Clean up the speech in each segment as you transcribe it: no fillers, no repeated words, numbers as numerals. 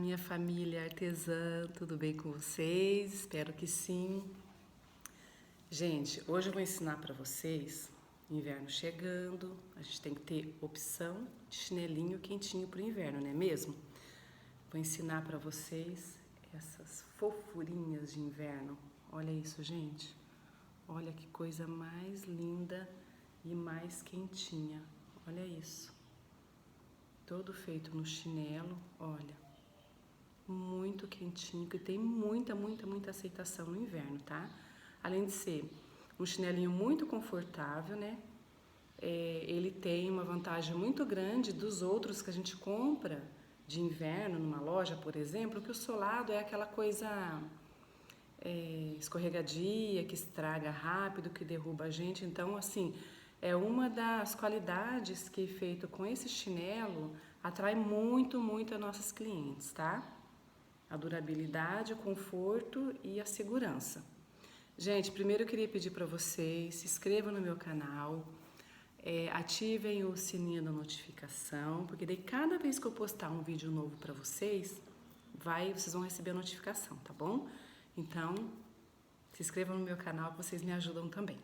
minha família artesã, tudo bem com vocês? Espero que sim. Gente, hoje eu vou ensinar para vocês, inverno chegando, a gente tem que ter opção de chinelinho quentinho para o inverno, não é mesmo? Vou ensinar para vocês essas fofurinhas de inverno. Olha isso, gente. Olha que coisa mais linda e mais quentinha. Olha isso. Todo feito no chinelo, olha. Muito quentinho, que tem muita aceitação no inverno, tá? Além de ser um chinelinho muito confortável, né? Ele tem uma vantagem muito grande dos outros que a gente compra de inverno numa loja, por exemplo, que o solado é aquela coisa escorregadia, que estraga rápido, que derruba a gente. Então, assim, é uma das qualidades que, feito com esse chinelo, atrai muito as nossas clientes, tá? A durabilidade, o conforto e a segurança. Gente, primeiro eu queria pedir para vocês, se inscrevam no meu canal, ativem o sininho da notificação, porque daí cada vez que eu postar um vídeo novo para vocês, vocês vão receber a notificação, tá bom? Então, se inscrevam no meu canal que vocês me ajudam também.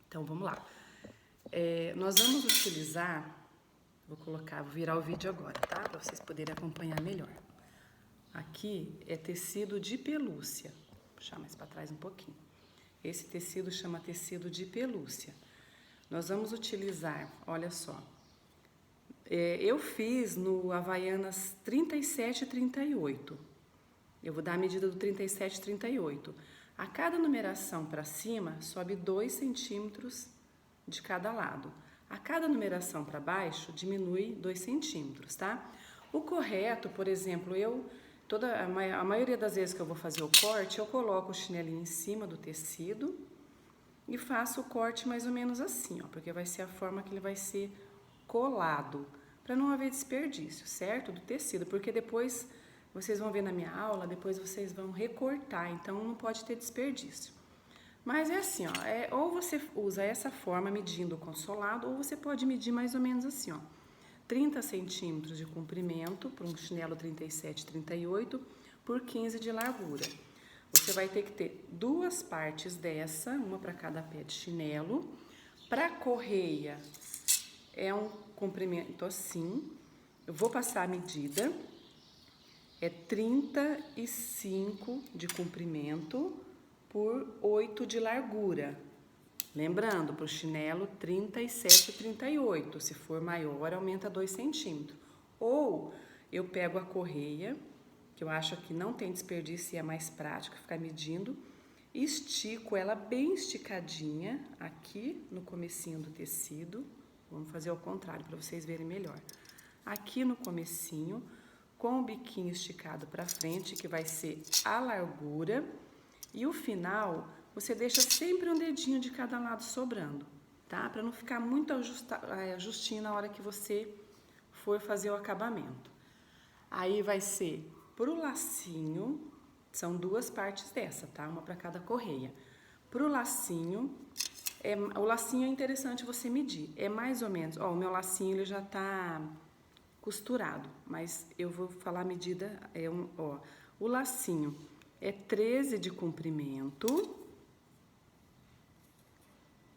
Então, vamos lá. Nós vamos utilizar, vou virar o vídeo agora, tá? Para vocês poderem acompanhar melhor. Aqui é tecido de pelúcia. Vou puxar mais para trás um pouquinho. Esse tecido chama tecido de pelúcia. Nós vamos utilizar, olha só. Eu fiz no Havaianas 37 e 38. Eu vou dar a medida do 37 e 38. A cada numeração para cima, sobe 2 centímetros de cada lado. A cada numeração para baixo, diminui 2 centímetros, tá? O correto, por exemplo, a maioria das vezes que eu vou fazer o corte, eu coloco o chinelinho em cima do tecido e faço o corte mais ou menos assim, ó, porque vai ser a forma que ele vai ser colado, para não haver desperdício, certo? Do tecido, porque depois vocês vão ver na minha aula, depois vocês vão recortar, então não pode ter desperdício. Mas é assim, ó, ou você usa essa forma medindo com solado, ou você pode medir mais ou menos assim, ó. 30 centímetros de comprimento para um chinelo 37, 38 por 15 de largura. Você vai ter que ter 2 partes dessa, uma para cada pé de chinelo. Para correia é um comprimento assim. Eu vou passar a medida. É 35 de comprimento por 8 de largura. Lembrando, para o chinelo 37 e 38, se for maior, aumenta 2 centímetros. Ou eu pego a correia, que eu acho que não tem desperdício e é mais prático ficar medindo, estico ela bem esticadinha aqui no comecinho do tecido. Vamos fazer ao contrário para vocês verem melhor. Aqui no comecinho, com o biquinho esticado para frente, que vai ser a largura, e o final você deixa sempre um dedinho de cada lado sobrando, tá? Para não ficar muito ajustinho na hora que você for fazer o acabamento. Aí vai ser pro lacinho, são 2 partes dessa, tá? Uma para cada correia. Pro lacinho, o lacinho é interessante você medir. É mais ou menos, ó, o meu lacinho ele já tá costurado, mas eu vou falar a medida, o lacinho é 13 de comprimento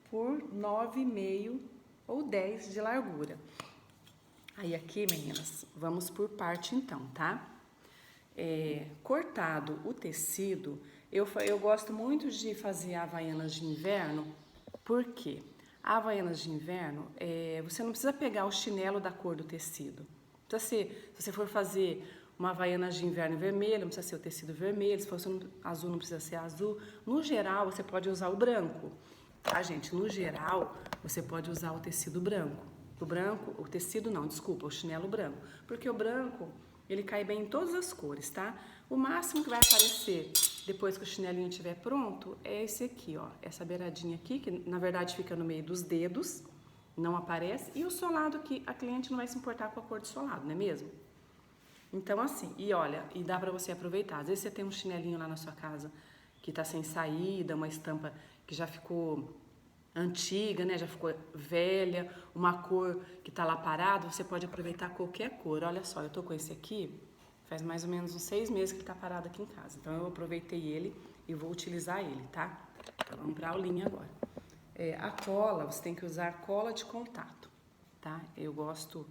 por 9,5 ou 10 de largura. Aí aqui, meninas, vamos por parte então, tá? Cortado o tecido, eu gosto muito de fazer havaianas de inverno, porque a havaianas de inverno, você não precisa pegar o chinelo da cor do tecido. Se você for fazer uma havaiana de inverno vermelho, não precisa ser o tecido vermelho, se for azul, não precisa ser azul. No geral, você pode usar o branco, tá, gente? No geral, você pode usar o tecido branco. O tecido não, desculpa, o chinelo branco. Porque o branco, ele cai bem em todas as cores, tá? O máximo que vai aparecer depois que o chinelinho estiver pronto é esse aqui, ó. Essa beiradinha aqui, que na verdade fica no meio dos dedos, não aparece. E o solado que a cliente não vai se importar com a cor do solado, não é mesmo? Então, assim, e olha, e dá pra você aproveitar. Às vezes você tem um chinelinho lá na sua casa que tá sem saída, uma estampa que já ficou antiga, né? Já ficou velha, uma cor que tá lá parada, você pode aproveitar qualquer cor. Olha só, eu tô com esse aqui, Faz mais ou menos uns 6 meses que ele tá parado aqui em casa. Então eu aproveitei ele e vou utilizar ele, tá? Então vamos pra aulinha agora. A cola, você tem que usar cola de contato, tá? Eu gosto,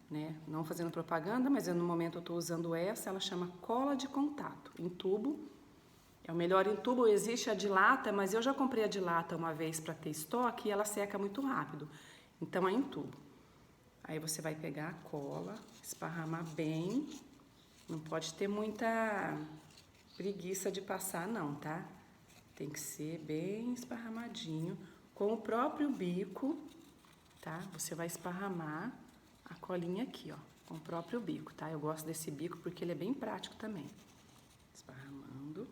né, não fazendo propaganda, mas no momento eu tô usando ela chama cola de contato, em tubo. É o melhor em tubo, existe a de lata, mas eu já comprei a de lata uma vez para ter estoque e ela seca muito rápido. Então é em tubo. Aí você vai pegar a cola, esparramar bem. Não pode ter muita preguiça de passar não, tá? Tem que ser bem esparramadinho, com o próprio bico, tá? Você vai esparramar a colinha aqui, ó, com o próprio bico, tá? Eu gosto desse bico porque ele é bem prático também. Esparramando.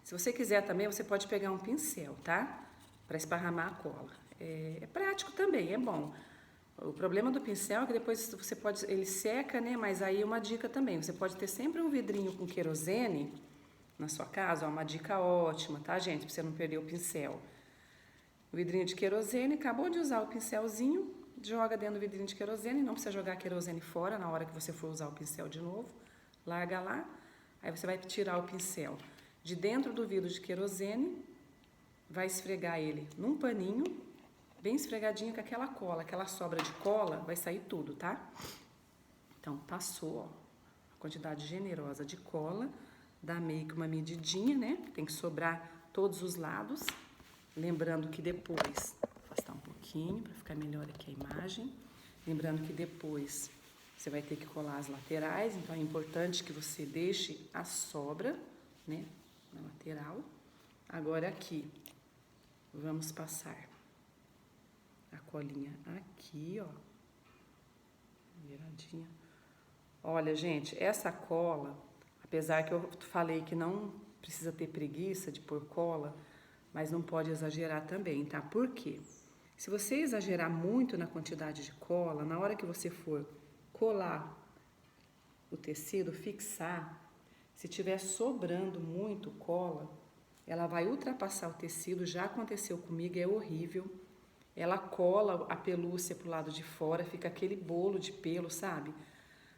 Se você quiser também, você pode pegar um pincel, tá? Para esparramar a cola. É prático também, é bom. O problema do pincel é que depois você pode, ele seca, né? Mas aí uma dica também, você pode ter sempre um vidrinho com querosene na sua casa, ó, uma dica ótima, tá, gente? Pra você não perder o pincel. O vidrinho de querosene, acabou de usar o pincelzinho, joga dentro do vidrinho de querosene, não precisa jogar a querosene fora na hora que você for usar o pincel de novo. Larga lá, aí você vai tirar o pincel de dentro do vidro de querosene, vai esfregar ele num paninho, bem esfregadinho com aquela cola, aquela sobra de cola, vai sair tudo, tá? Então, passou, ó, a quantidade generosa de cola, dá meio que uma medidinha, né? Tem que sobrar todos os lados. Lembrando que depois, vou afastar um pouquinho para ficar melhor aqui a imagem. Lembrando que depois você vai ter que colar as laterais, então é importante que você deixe a sobra, né, na lateral. Agora aqui, vamos passar a colinha aqui, ó, viradinha. Olha, gente, essa cola, apesar que eu falei que não precisa ter preguiça de pôr cola, mas não pode exagerar também, tá? Por quê? Se você exagerar muito na quantidade de cola, na hora que você for colar o tecido, fixar, se tiver sobrando muito cola, ela vai ultrapassar o tecido, já aconteceu comigo, é horrível. Ela cola a pelúcia pro lado de fora, fica aquele bolo de pelo, sabe?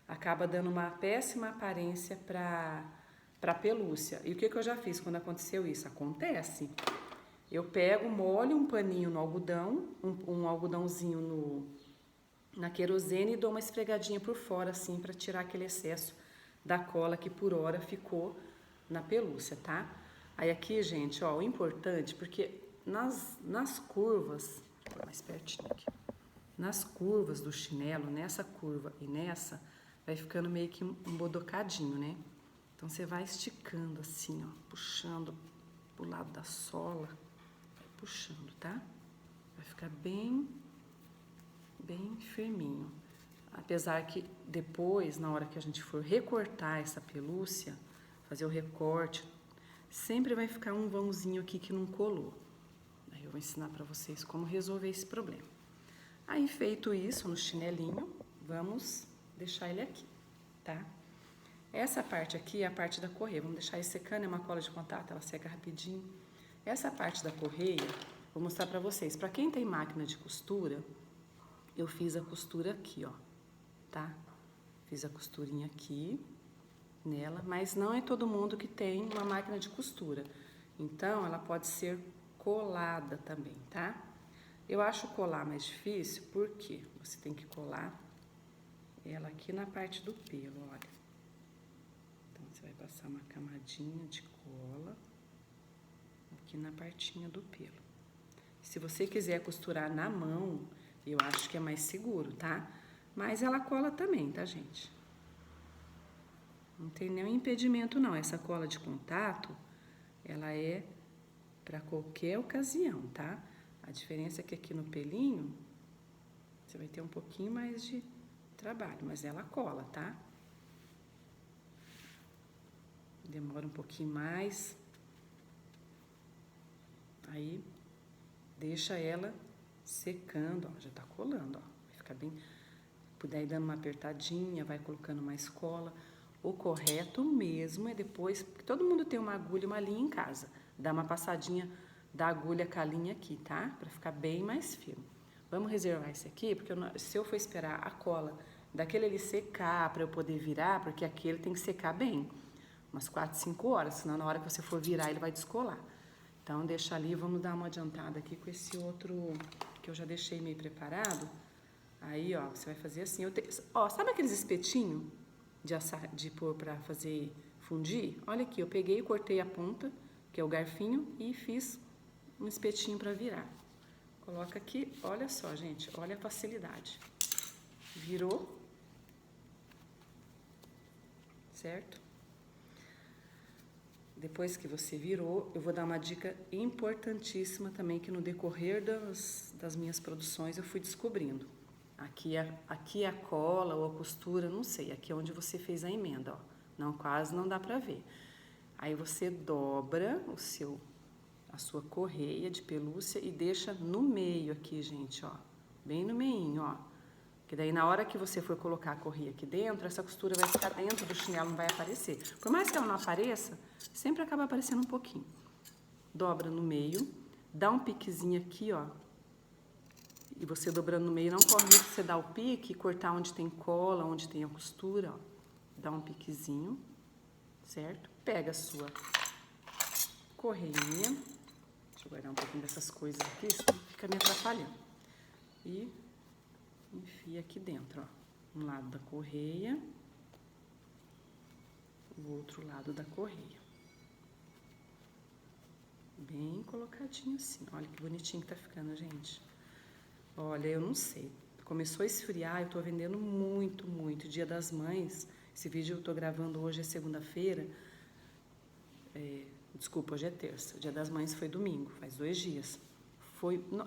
Acaba dando uma péssima aparência pra pelúcia. E o que eu já fiz quando aconteceu isso? Acontece. Eu pego, molho um paninho no algodão, um algodãozinho na querosene e dou uma esfregadinha por fora, assim, para tirar aquele excesso da cola que por hora ficou na pelúcia, tá? Aí aqui, gente, ó, o importante, porque nas curvas, vou pôr mais pertinho aqui, nas curvas do chinelo, nessa curva e nessa, vai ficando meio que embodocadinho, né? Então, você vai esticando assim, ó, puxando pro lado da sola, vai puxando, tá? Vai ficar bem firminho. Apesar que depois, na hora que a gente for recortar essa pelúcia, fazer o recorte, sempre vai ficar um vãozinho aqui que não colou. Aí eu vou ensinar pra vocês como resolver esse problema. Aí, feito isso, no chinelinho, vamos deixar ele aqui, tá? Essa parte aqui é a parte da correia. Vamos deixar ele secando, é uma cola de contato, ela seca rapidinho. Essa parte da correia, vou mostrar pra vocês. Pra quem tem máquina de costura, eu fiz a costura aqui, ó, tá? Fiz a costurinha aqui nela, mas não é todo mundo que tem uma máquina de costura. Então, ela pode ser colada também, tá? Eu acho colar mais difícil porque você tem que colar ela aqui na parte do pelo, olha. Então, você vai passar uma camadinha de cola aqui na partinha do pelo. Se você quiser costurar na mão, eu acho que é mais seguro, tá? Mas ela cola também, tá, gente? Não tem nenhum impedimento, não. Essa cola de contato, ela é para qualquer ocasião, tá? A diferença é que aqui no pelinho, você vai ter um pouquinho mais de trabalho, mas ela cola, tá? Demora um pouquinho mais. Aí, deixa ela secando, ó, já tá colando, ó. Vai ficar bem... Puder ir dando uma apertadinha, vai colocando mais cola. O correto mesmo é depois... Porque todo mundo tem uma agulha e uma linha em casa. Dá uma passadinha da agulha com a linha aqui, tá? Pra ficar bem mais firme. Vamos reservar esse aqui, porque se eu for esperar a cola daquele ele secar para eu poder virar, porque aquele tem que secar bem, umas 4, 5 horas, senão na hora que você for virar ele vai descolar. Então deixa ali, vamos dar uma adiantada aqui com esse outro que eu já deixei meio preparado. Aí, ó, você vai fazer assim, ó, sabe aqueles espetinhos de pôr para fazer fundir? Olha aqui, eu peguei, cortei a ponta, que é o garfinho, e fiz um espetinho para virar. Coloca aqui, olha só, gente, olha a facilidade. Virou, certo? Depois que você virou, eu vou dar uma dica importantíssima também, que no decorrer das minhas produções eu fui descobrindo. Aqui a cola ou a costura, não sei, aqui é onde você fez a emenda, ó. Não, quase não dá pra ver. Aí você dobra a sua correia de pelúcia e deixa no meio aqui, gente, ó. Bem no meinho, ó. Que daí na hora que você for colocar a correia aqui dentro, essa costura vai ficar dentro do chinelo, não vai aparecer. Por mais que ela não apareça, sempre acaba aparecendo um pouquinho. Dobra no meio, dá um piquezinho aqui, ó. E você dobrando no meio, não corre risco de você dar o pique e cortar onde tem cola, onde tem a costura, ó. Dá um piquezinho, certo? Pega a sua correinha. Deixa eu guardar um pouquinho dessas coisas aqui, senão fica me atrapalhando. E enfia aqui dentro, ó. Um lado da correia, o outro lado da correia. Bem colocadinho assim. Olha que bonitinho que tá ficando, gente. Olha, eu não sei. Começou a esfriar, eu tô vendendo muito, muito. Dia das Mães, esse vídeo eu tô gravando hoje, é segunda-feira. Desculpa, hoje é terça. O Dia das Mães foi domingo, faz 2 dias.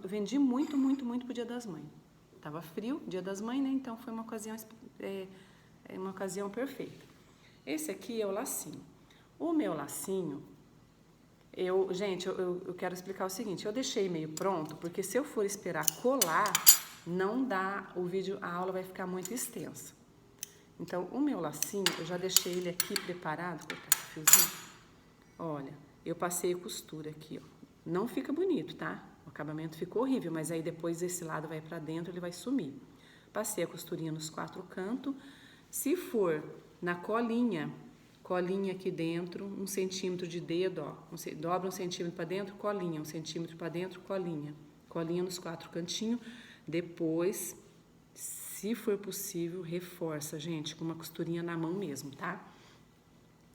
Vendi muito, muito, muito pro Dia das Mães. Tava frio, Dia das Mães, né? Então foi uma ocasião perfeita. Esse aqui é o lacinho. O meu lacinho, gente, eu quero explicar o seguinte, eu deixei meio pronto, porque se eu for esperar colar, não dá, a aula vai ficar muito extensa. Então, o meu lacinho, eu já deixei ele aqui preparado, vou cortar esse fiozinho. Olha, eu passei costura aqui, ó. Não fica bonito, tá? O acabamento ficou horrível, mas aí depois esse lado vai pra dentro, ele vai sumir. Passei a costurinha nos 4 cantos. Se for na colinha aqui dentro, 1 centímetro de dedo, ó. Dobra 1 centímetro pra dentro, colinha, 1 centímetro pra dentro, colinha. Colinha nos 4 cantinhos. Depois, se for possível, reforça, gente, com uma costurinha na mão mesmo, tá?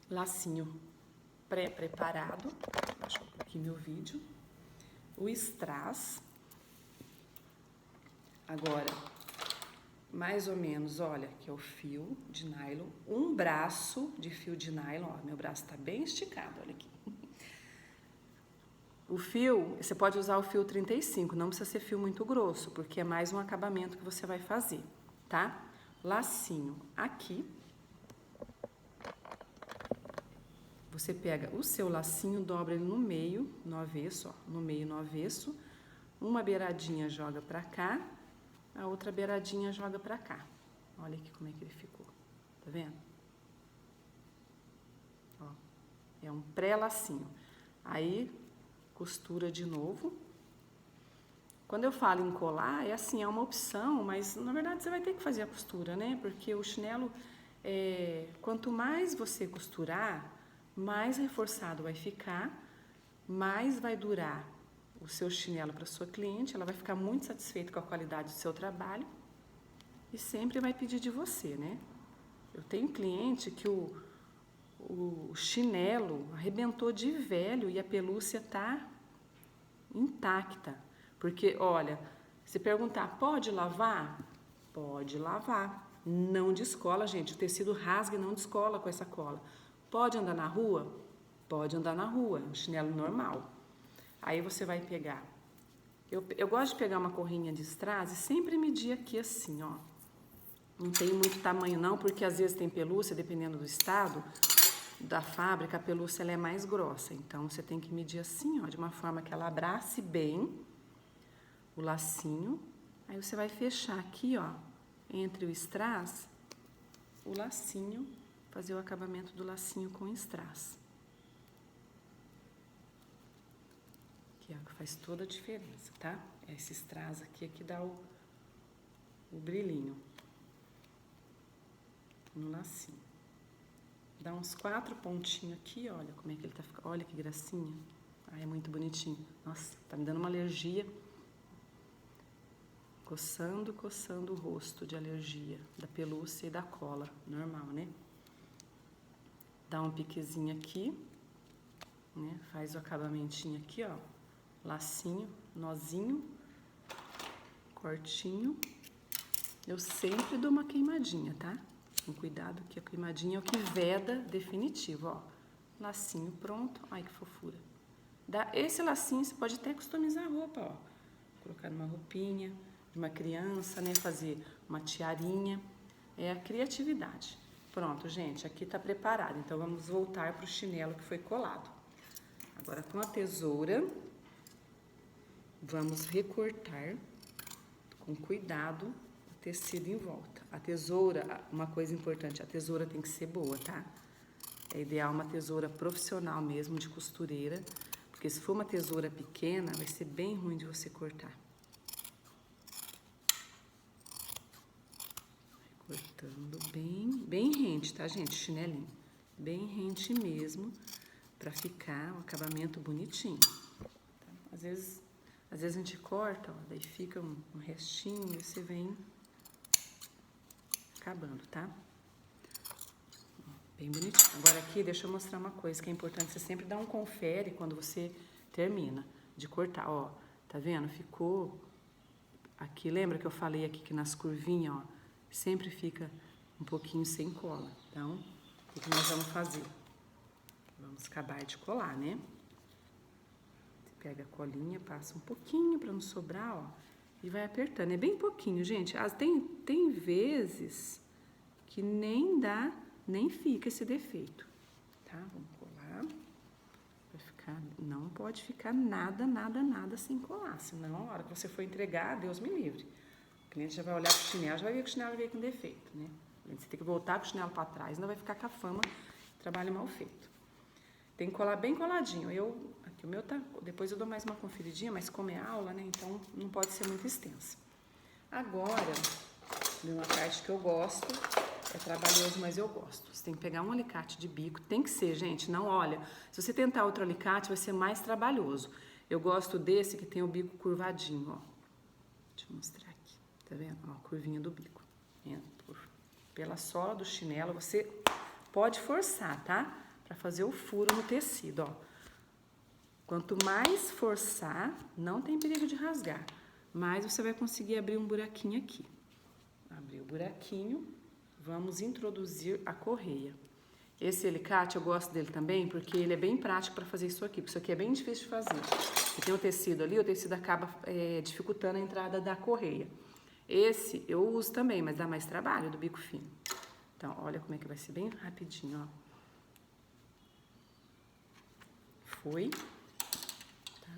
Lacinho pré-preparado. Deixa eu pôr aqui meu vídeo. O strass. Agora, mais ou menos, olha, que é o fio de nylon. Um braço de fio de nylon, ó, meu braço tá bem esticado, olha aqui. O fio, você pode usar o fio 35, não precisa ser fio muito grosso, porque é mais um acabamento que você vai fazer, tá? Lacinho aqui. Você pega o seu lacinho, dobra ele no meio, no avesso, ó, no meio, no avesso. Uma beiradinha joga pra cá, a outra beiradinha joga pra cá. Olha aqui como é que ele ficou, tá vendo? Ó, é um pré-lacinho. Aí, costura de novo. Quando eu falo em colar, é assim, é uma opção, mas na verdade você vai ter que fazer a costura, né? Porque o chinelo, quanto mais você costurar, mais reforçado vai ficar, mais vai durar o seu chinelo para sua cliente, ela vai ficar muito satisfeita com a qualidade do seu trabalho e sempre vai pedir de você, né? Eu tenho cliente que o chinelo arrebentou de velho e a pelúcia tá intacta. Porque, olha, se perguntar, pode lavar? Pode lavar. Não descola, gente. O tecido rasga e não descola com essa cola. Pode andar na rua? Pode andar na rua, um chinelo normal. Aí você vai pegar. Eu gosto de pegar uma corrinha de strass e sempre medir aqui assim, ó. Não tem muito tamanho não, porque às vezes tem pelúcia, dependendo do estado da fábrica, a pelúcia ela é mais grossa. Então você tem que medir assim, ó, de uma forma que ela abrace bem o lacinho. Aí você vai fechar aqui, ó, entre o strass, o lacinho, fazer o acabamento do lacinho com strass. Que é o que faz toda a diferença, tá? Esse strass aqui é que dá o brilhinho. no lacinho. Dá uns 4 pontinhos aqui, olha como é que ele tá ficando. Olha que gracinha. Ai, é muito bonitinho. Nossa, tá me dando uma alergia. Coçando, coçando o rosto de alergia, da pelúcia e da cola. Normal, né? Dá um piquezinho aqui, né? Faz o acabamentinho aqui, ó. Lacinho, nozinho, cortinho. Eu sempre dou uma queimadinha, tá? Com cuidado que a queimadinha é o que veda definitivo, ó. Lacinho pronto. Ai, que fofura. Esse lacinho você pode até customizar a roupa, ó. Colocar numa roupinha de uma criança, né? Fazer uma tiarinha. É a criatividade. Pronto, gente, aqui tá preparado. Então, vamos voltar pro chinelo que foi colado. Agora, com a tesoura, vamos recortar com cuidado o tecido em volta. A tesoura, uma coisa importante, a tesoura tem que ser boa, tá? É ideal uma tesoura profissional mesmo, de costureira, porque se for uma tesoura pequena, vai ser bem ruim de você cortar. Cortando bem rente, tá, gente? Chinelinho. Bem rente mesmo, pra ficar um acabamento bonitinho. Tá? Às vezes a gente corta, ó, daí fica um restinho e você vem acabando, tá? Bem bonitinho. Agora aqui, deixa eu mostrar uma coisa que é importante. Você sempre dá um confere quando você termina de cortar, ó. Tá vendo? Ficou aqui, lembra que eu falei aqui que nas curvinhas, ó, sempre fica um pouquinho sem cola. Então, o que nós vamos fazer? Vamos acabar de colar, né? Você pega a colinha, passa um pouquinho para não sobrar, ó, e vai apertando. É bem pouquinho, gente. Tem vezes que nem dá, nem fica esse defeito, tá? Vamos colar. Vai ficar, não pode ficar nada sem colar, senão a hora que você for entregar, Deus me livre. O cliente já vai olhar pro chinelo, já vai ver que o chinelo veio com defeito, né? Você tem que voltar com o chinelo para trás, não vai ficar com a fama de trabalho mal feito. Tem que colar bem coladinho. Aqui o meu tá, depois eu dou mais uma conferidinha, mas como é aula, né? Então não pode ser muito extensa. Agora, uma parte que eu gosto, é trabalhoso, mas eu gosto. Você tem que pegar um alicate de bico, tem que ser, gente, não olha. Se você tentar outro alicate, vai ser mais trabalhoso. Eu gosto desse que tem o bico curvadinho, ó. Deixa eu mostrar aqui, tá vendo? Ó, a curvinha do bico. Pela sola do chinelo, você pode forçar, tá? Pra fazer o furo no tecido, ó. Quanto mais forçar, não tem perigo de rasgar, mas você vai conseguir abrir um buraquinho aqui. Abrir o buraquinho, vamos introduzir a correia. Esse alicate eu gosto dele também porque ele é bem prático para fazer isso aqui, porque isso aqui é bem difícil de fazer. E tem o tecido ali, o tecido acaba dificultando a entrada da correia. Esse eu uso também, mas dá mais trabalho do bico fino. Então, olha como é que vai ser bem rapidinho, ó. Foi. Tá?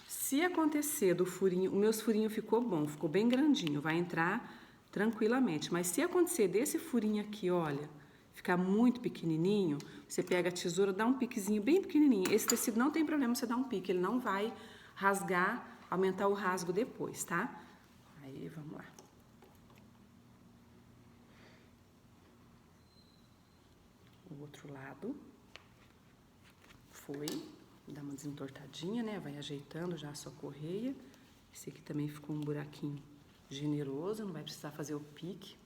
Se acontecer do furinho, o meu furinho ficou bom, ficou bem grandinho, vai entrar tranquilamente. Mas se acontecer desse furinho aqui, olha, ficar muito pequenininho, você pega a tesoura, dá um piquezinho bem pequenininho. Esse tecido não tem problema você dar um pique, ele não vai rasgar, aumentar o rasgo depois, tá? Aí, vamos lá. O outro lado. Foi. Dá uma desentortadinha, né? Vai ajeitando já a sua correia. Esse aqui também ficou um buraquinho generoso, não vai precisar fazer o pique.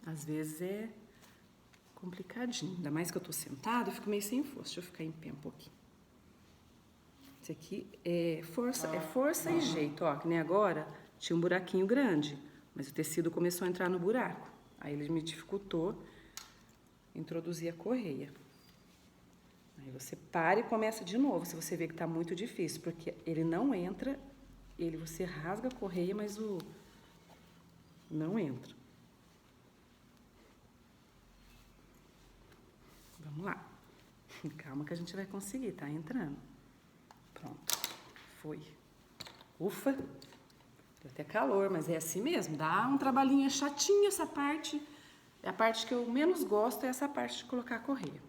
Às vezes é complicadinho, ainda mais que eu tô sentada, eu fico meio sem força. Deixa eu ficar em pé um pouquinho. Esse aqui é força e jeito, ó, que nem agora tinha um buraquinho grande, mas o tecido começou a entrar no buraco. Aí ele me dificultou introduzir a correia. Aí você para e começa de novo, se você vê que tá muito difícil, porque ele não entra, você rasga a correia, mas não entra. Vamos lá. Calma que a gente vai conseguir, tá entrando. Pronto. Foi. Ufa. Deu até calor, mas é assim mesmo. Dá um trabalhinho, é chatinho essa parte. É a parte que eu menos gosto, é essa parte de colocar a correia.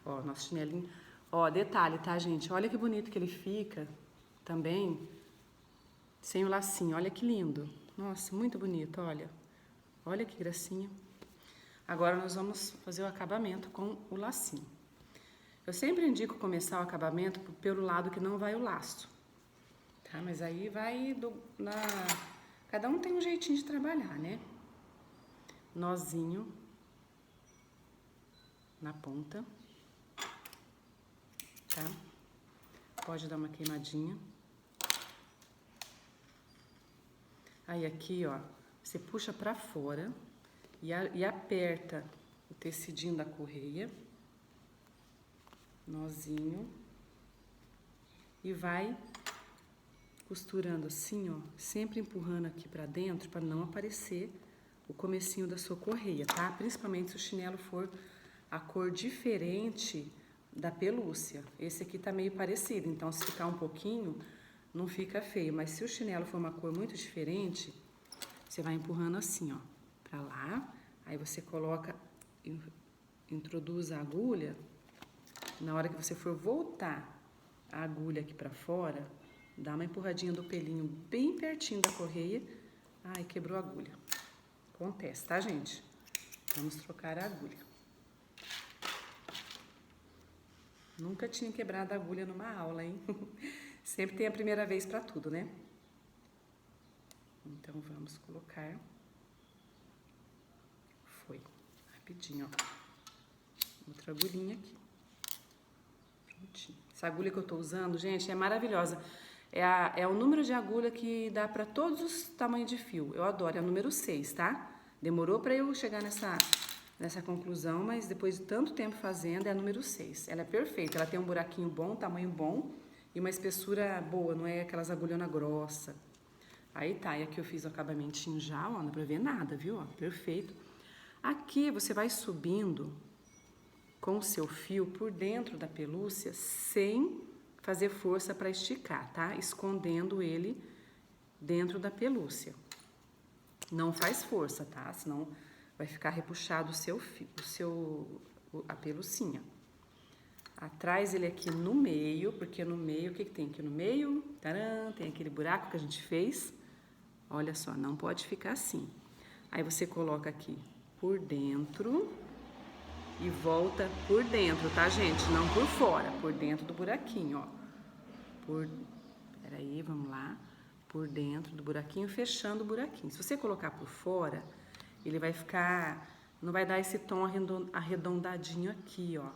Ó, nosso chinelinho. Ó, detalhe, tá, gente? Olha que bonito que ele fica também, sem o lacinho. Olha que lindo. Nossa, muito bonito, olha. Olha que gracinha. Agora nós vamos fazer o acabamento com o lacinho. Eu sempre indico começar o acabamento pelo lado que não vai o laço. Tá? Mas aí vai cada um tem um jeitinho de trabalhar, né? Nozinho na ponta. Tá? Pode dar uma queimadinha. Aí aqui, ó, você puxa pra fora e aperta o tecidinho da correia, nozinho, e vai costurando assim, ó, sempre empurrando aqui pra dentro para não aparecer o comecinho da sua correia, tá? Principalmente se o chinelo for a cor diferente da pelúcia. Esse aqui tá meio parecido, então se ficar um pouquinho, não fica feio. Mas se o chinelo for uma cor muito diferente, você vai empurrando assim, ó, pra lá. Aí você coloca, introduz a agulha. Na hora que você for voltar a agulha aqui pra fora, dá uma empurradinha do pelinho bem pertinho da correia. Ai, quebrou a agulha. Acontece, tá, gente? Vamos trocar a agulha. Nunca tinha quebrado a agulha numa aula, hein? Sempre tem a primeira vez pra tudo, né? Então, vamos colocar. Foi. Rapidinho, ó. Outra agulhinha aqui. Prontinho. Essa agulha que eu tô usando, gente, é maravilhosa. É o número de agulha que dá pra todos os tamanhos de fio. Eu adoro, é o número 6, tá? Demorou pra eu chegar nessa conclusão, mas depois de tanto tempo fazendo, é a número 6. Ela é perfeita, ela tem um buraquinho bom, tamanho bom e uma espessura boa, não é aquelas agulhonas grossas. Aí tá, e aqui eu fiz o acabamentinho já, ó, não dá pra ver nada, viu? Ó, perfeito. Aqui você vai subindo com o seu fio por dentro da pelúcia sem fazer força para esticar, tá? Escondendo ele dentro da pelúcia. Não faz força, tá? Senão vai ficar repuxado o seu fio, a pelucinha. Atrás ele aqui no meio, porque no meio, o que tem aqui no meio? Taran, tem aquele buraco que a gente fez. Olha só, não pode ficar assim. Aí você coloca aqui por dentro e volta por dentro, tá, gente? Não por fora, por dentro do buraquinho, ó. Peraí, vamos lá. Por dentro do buraquinho, fechando o buraquinho. Se você colocar por fora, ele vai ficar... Não vai dar esse tom arredondadinho aqui, ó,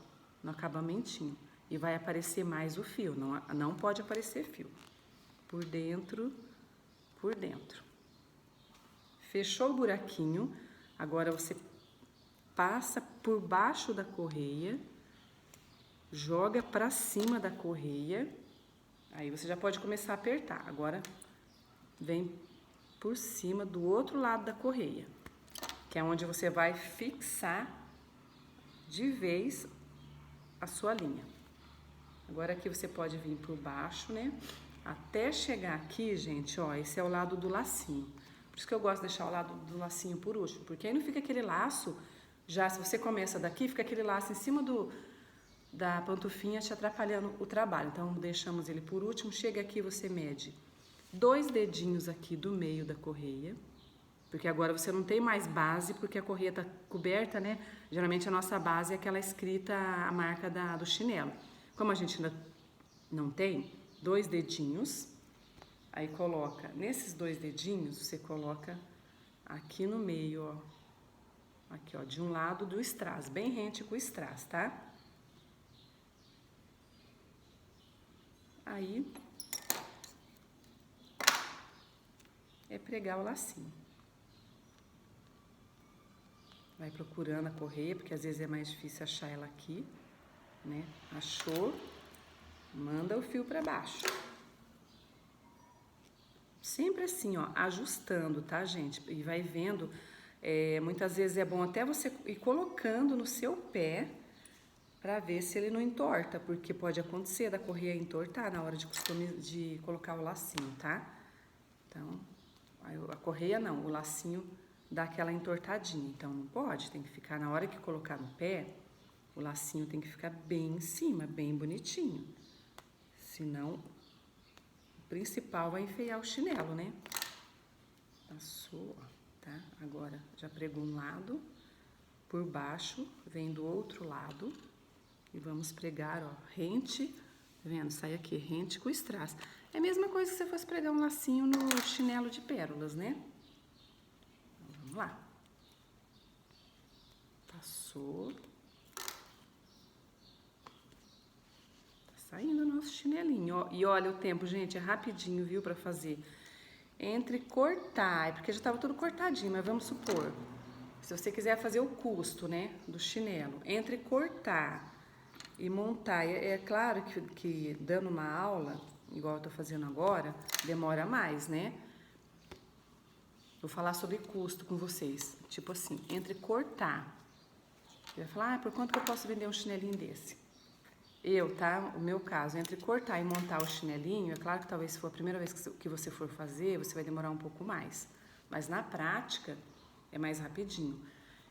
no acabamentinho. E vai aparecer mais o fio, não pode aparecer fio. Por dentro, por dentro. Fechou o buraquinho, agora você passa por baixo da correia, joga pra cima da correia, aí você já pode começar a apertar. Agora, vem por cima do outro lado da correia, que é onde você vai fixar de vez a sua linha. Agora aqui você pode vir por baixo, né? Até chegar aqui, gente, ó, esse é o lado do lacinho. Por isso que eu gosto de deixar o lado do lacinho por último, porque aí não fica aquele laço, já se você começa daqui, fica aquele laço em cima da pantufinha te atrapalhando o trabalho. Então, deixamos ele por último. Chega aqui, você mede 2 dedinhos aqui do meio da correia, porque agora você não tem mais base, porque a correia tá coberta, né? Geralmente a nossa base é aquela escrita, a marca do chinelo. Como a gente ainda não tem, 2 dedinhos, aí coloca, nesses 2 dedinhos, você coloca aqui no meio, ó. Aqui, ó, de um lado do strass, bem rente com o strass, tá? Aí, é pregar o lacinho. Vai procurando a correia, porque às vezes é mais difícil achar ela aqui, né? Achou, manda o fio pra baixo. Sempre assim, ó, ajustando, tá, gente? E vai vendo, muitas vezes é bom até você ir colocando no seu pé pra ver se ele não entorta, porque pode acontecer da correia entortar na hora de colocar o lacinho, tá? Então, a correia não, o lacinho dá aquela entortadinha, então não pode, tem que ficar na hora que colocar no pé, O lacinho tem que ficar bem em cima, bem bonitinho. Senão, o principal vai enfeiar o chinelo, né? Passou, ó, tá? Agora, já pregou um lado, por baixo, vem do outro lado. E vamos pregar, ó, rente, tá vendo? Sai aqui, rente com strass. É a mesma coisa que você fosse pregar um lacinho no chinelo de pérolas, né? Então, vamos lá. Passou. Tá saindo o nosso chinelinho, ó. E olha o tempo, gente, é rapidinho, viu, pra fazer. Entre cortar, é porque já tava tudo cortadinho, mas vamos supor, se você quiser fazer o custo, né, do chinelo, entre cortar e montar, é claro que dando uma aula, igual eu tô fazendo agora, demora mais, né? Vou falar sobre custo com vocês. Tipo assim, entre cortar, você vai falar, por quanto que eu posso vender um chinelinho desse? O meu caso, entre cortar e montar o chinelinho, é claro que talvez se for a primeira vez que você for fazer, você vai demorar um pouco mais. Mas na prática, é mais rapidinho.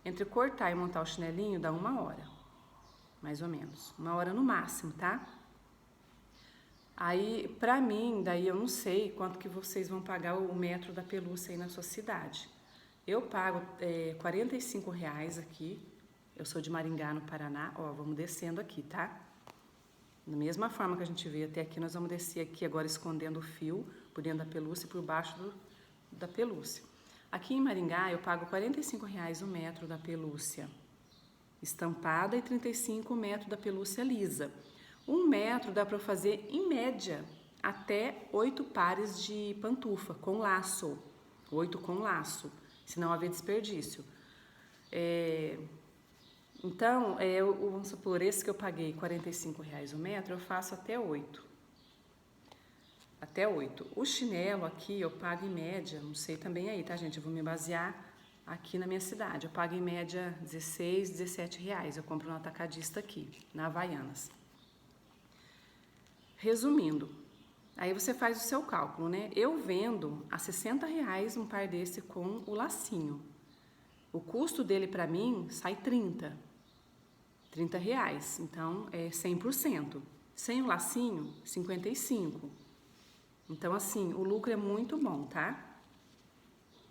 Entre cortar e montar o chinelinho, dá 1 hora. Mais ou menos. 1 hora no máximo, tá? Aí, pra mim, daí eu não sei quanto que vocês vão pagar o metro da pelúcia aí na sua cidade. Eu pago R$45 aqui. Eu sou de Maringá, no Paraná. Ó, vamos descendo aqui, tá? Da mesma forma que a gente veio até aqui, nós vamos descer aqui agora escondendo o fio por dentro da pelúcia e por baixo da pelúcia. Aqui em Maringá, eu pago R$45 o metro da pelúcia estampada e 35 metros da pelúcia lisa. 1 metro dá para fazer, em média, até 8 pares de pantufa com laço. 8 com laço, senão haver desperdício. Então, vamos supor, esse que eu paguei R$45 o metro, eu faço até 8. Até 8. O chinelo aqui eu pago em média, não sei também aí, tá, gente? Eu vou me basear aqui na minha cidade. Eu pago em média R$16, R$17. Eu compro no atacadista aqui, na Havaianas. Resumindo, aí você faz o seu cálculo, né? Eu vendo a R$60 um par desse com o lacinho. O custo dele pra mim sai R$30. R$30. Então, é 100%. Sem o lacinho, 55. Então, assim, o lucro é muito bom, tá?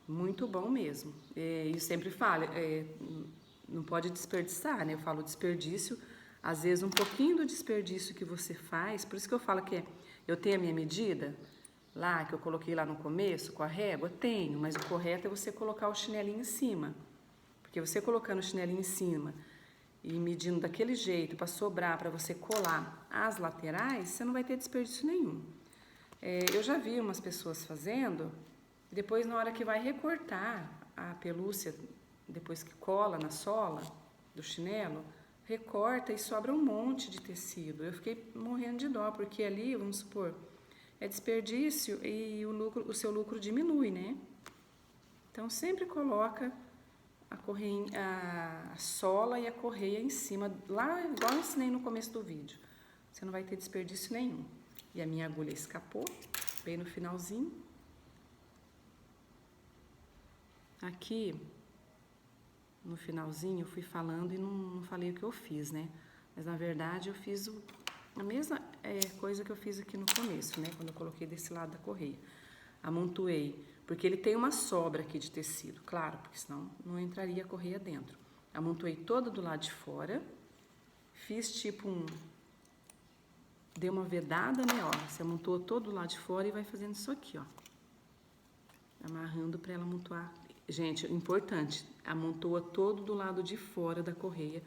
Muito bom mesmo. E eu sempre falo, não pode desperdiçar, né? Eu falo desperdício, às vezes um pouquinho do desperdício que você faz, por isso que eu falo que eu tenho a minha medida, lá, que eu coloquei lá no começo, com a régua, tenho, mas o correto é você colocar o chinelinho em cima. Porque você colocando o chinelinho em cima e medindo daquele jeito, para sobrar, para você colar as laterais, você não vai ter desperdício nenhum. Eu já vi umas pessoas fazendo, depois na hora que vai recortar a pelúcia, depois que cola na sola do chinelo, recorta e sobra um monte de tecido. Eu fiquei morrendo de dó, porque ali, vamos supor, é desperdício e o seu lucro diminui, né? Então sempre coloca a sola e a correia em cima, lá igual eu ensinei no começo do vídeo. Você não vai ter desperdício nenhum. E a minha agulha escapou, bem no finalzinho. Aqui, no finalzinho, eu fui falando e não falei o que eu fiz, né? Mas, na verdade, eu fiz a mesma coisa que eu fiz aqui no começo, né? Quando eu coloquei desse lado da correia. Amontoei, porque ele tem uma sobra aqui de tecido, claro, porque senão não entraria a correia dentro. Amontoei toda do lado de fora, fiz tipo dei uma vedada, né, ó, você amontoa todo do lado de fora e vai fazendo isso aqui, ó. Amarrando para ela amontoar. Gente, importante, amontoa todo do lado de fora da correia,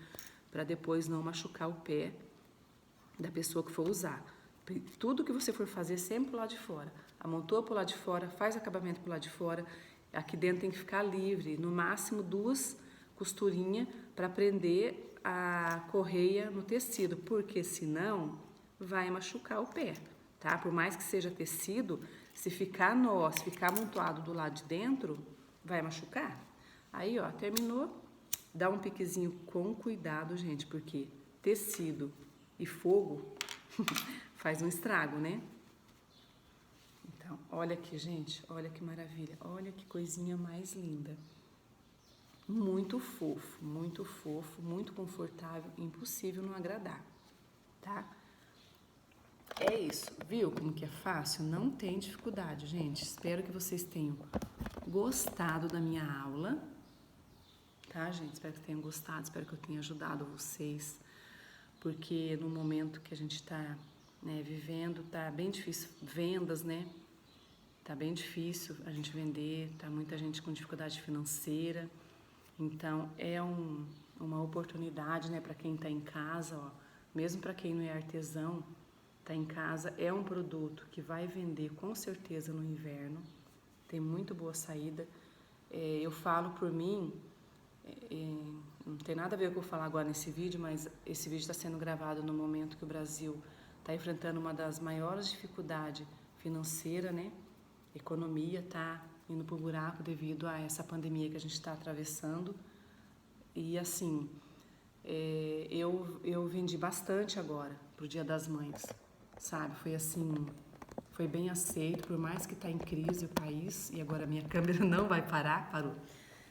para depois não machucar o pé da pessoa que for usar. Tudo que você for fazer, sempre pro lado de fora. Amontoa pro lado de fora, faz acabamento pro lado de fora. Aqui dentro tem que ficar livre, no máximo 2 costurinhas para prender a correia no tecido, porque senão vai machucar o pé, tá? Por mais que seja tecido, se ficar nó, se ficar amontoado do lado de dentro, vai machucar. Aí, ó, terminou. Dá um piquezinho com cuidado, gente, porque tecido e fogo faz um estrago, né? Então, olha aqui, gente, olha que maravilha, olha que coisinha mais linda. muito fofo, muito confortável, impossível não agradar, tá? É isso, viu como que é fácil? Não tem dificuldade, gente. Espero que vocês tenham gostado da minha aula, tá, gente? Espero que tenham gostado, espero que eu tenha ajudado vocês, porque no momento que a gente tá, né, vivendo, tá bem difícil, vendas, né? Tá bem difícil a gente vender, tá muita gente com dificuldade financeira, então é uma oportunidade, né, para quem tá em casa, ó, mesmo para quem não é artesão, tá em casa, é um produto que vai vender com certeza no inverno, tem muito boa saída. Eu falo por mim, não tem nada a ver com o que eu vou falar agora nesse vídeo, mas esse vídeo está sendo gravado no momento que o Brasil está enfrentando uma das maiores dificuldades financeiras, né? A economia está indo para o buraco devido a essa pandemia que a gente está atravessando. E assim, eu vendi bastante agora pro Dia das Mães, sabe? Foi assim, foi bem aceito, por mais que está em crise o país, e agora a minha câmera não vai parar, parou.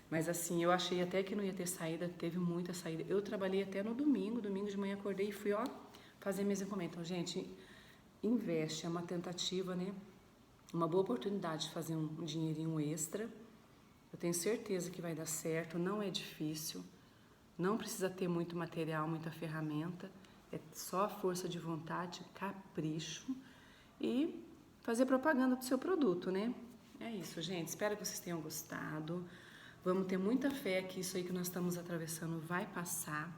Mas assim, eu achei até que não ia ter saída, teve muita saída. Eu trabalhei até no domingo de manhã acordei e fui, ó, fazer minhas encomendas. Então, gente, investe, é uma tentativa, né? Uma boa oportunidade de fazer um dinheirinho extra. Eu tenho certeza que vai dar certo, não é difícil, não precisa ter muito material, muita ferramenta, é só força de vontade, capricho e fazer propaganda do seu produto, né? É isso, gente. Espero que vocês tenham gostado. Vamos ter muita fé que isso aí que nós estamos atravessando vai passar.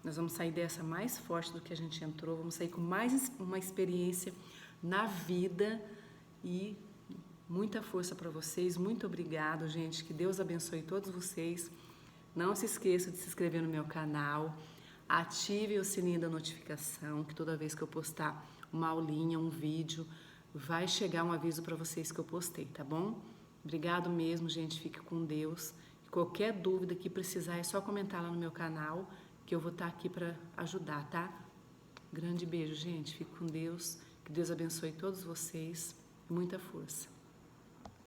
Nós vamos sair dessa mais forte do que a gente entrou, vamos sair com mais uma experiência na vida e muita força para vocês. Muito obrigado, gente. Que Deus abençoe todos vocês. Não se esqueça de se inscrever no meu canal. Ative o sininho da notificação, que toda vez que eu postar uma aulinha, um vídeo, vai chegar um aviso para vocês que eu postei, tá bom? Obrigado mesmo, gente. Fique com Deus. Qualquer dúvida que precisar é só comentar lá no meu canal, que eu vou estar aqui para ajudar, tá? Grande beijo, gente. Fique com Deus. Que Deus abençoe todos vocês. Muita força.